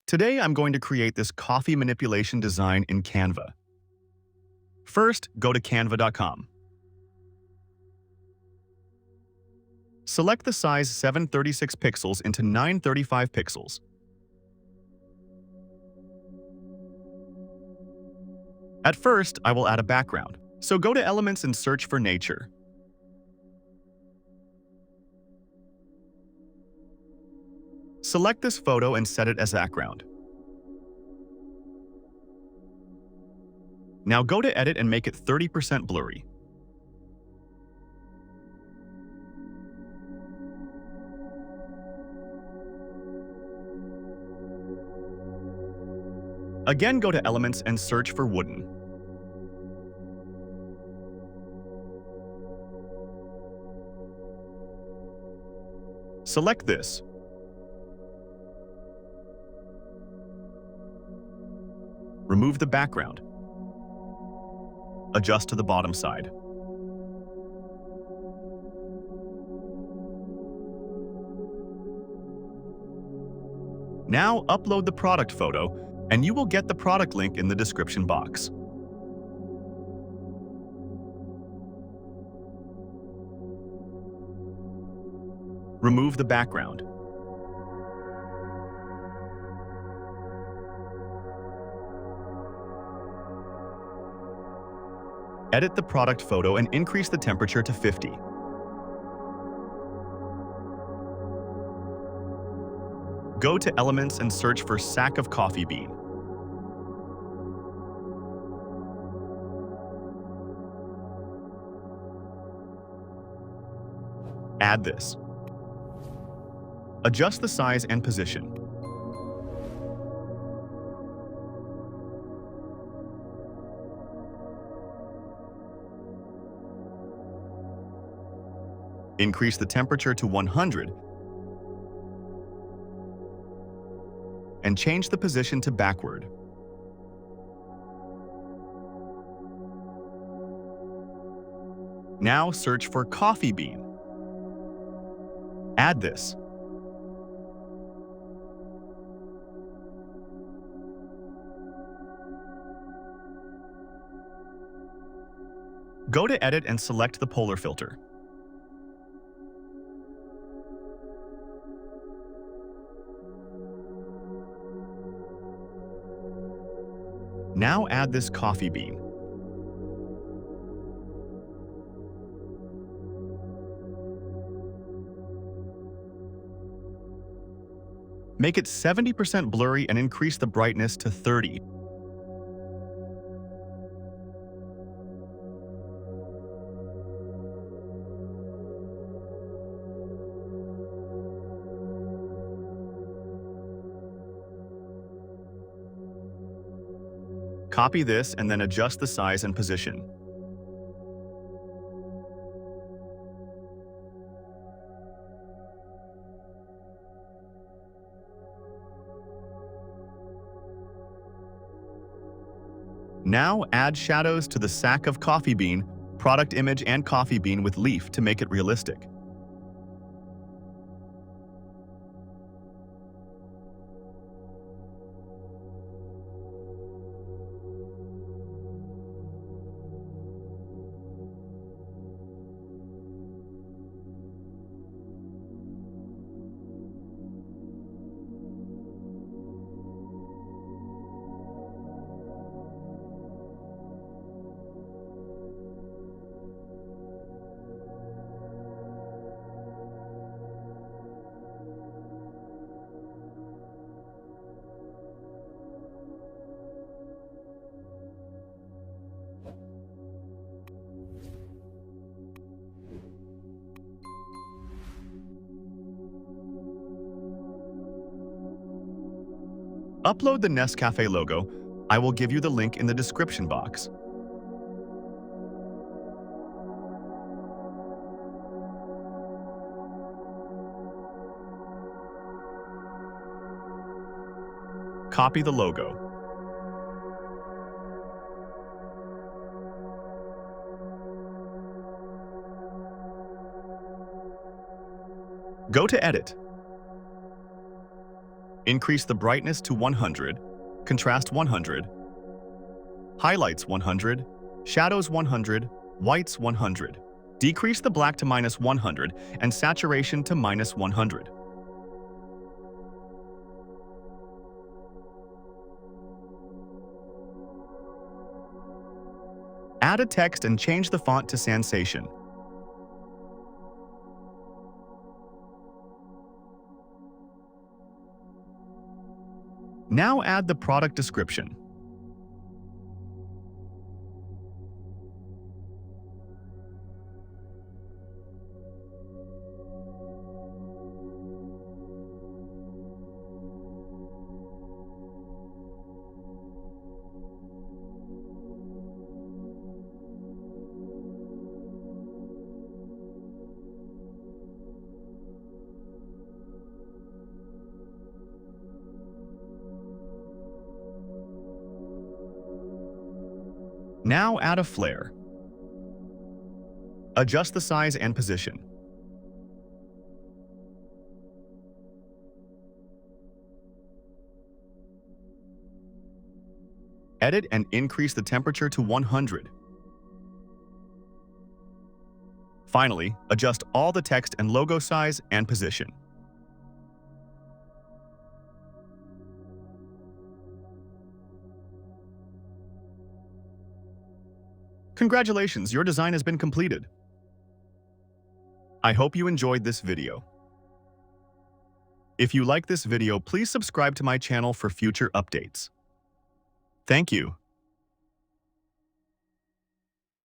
Today, I'm going to create this coffee manipulation design in Canva. First, go to canva.com. Select the size 736 pixels into 935 pixels. At first, I will add a background, so go to Elements and search for Nature. Select this photo and set it as background. Now go to Edit and make it 30% blurry. Again, go to Elements and search for Wooden. Select this. Remove the background. Adjust to the bottom side. Now upload the product photo, and you will get the product link in the description box. Remove the background. Edit the product photo and increase the temperature to 50. Go to Elements and search for sack of coffee bean. Add this. Adjust the size and position. Increase the temperature to 100 and change the position to backward. Now search for coffee bean. Add this. Go to Edit and select the polar filter. Now add this coffee bean. Make it 70% blurry and increase the brightness to 30. Copy this and then adjust the size and position. Now add shadows to the sack of coffee bean, product image and coffee bean with leaf to make it realistic. Upload the Nescafe logo. I will give you the link in the description box. Copy the logo. Go to Edit. Increase the brightness to 100, contrast 100, highlights 100, shadows 100, whites 100. Decrease the black to -100 and saturation to -100. Add a text and change the font to Sensation. Now add the product description. Now add a flare. Adjust the size and position. Edit and increase the temperature to 100. Finally, adjust all the text and logo size and position. Congratulations, your design has been completed. I hope you enjoyed this video. If you like this video, please subscribe to my channel for future updates. Thank you.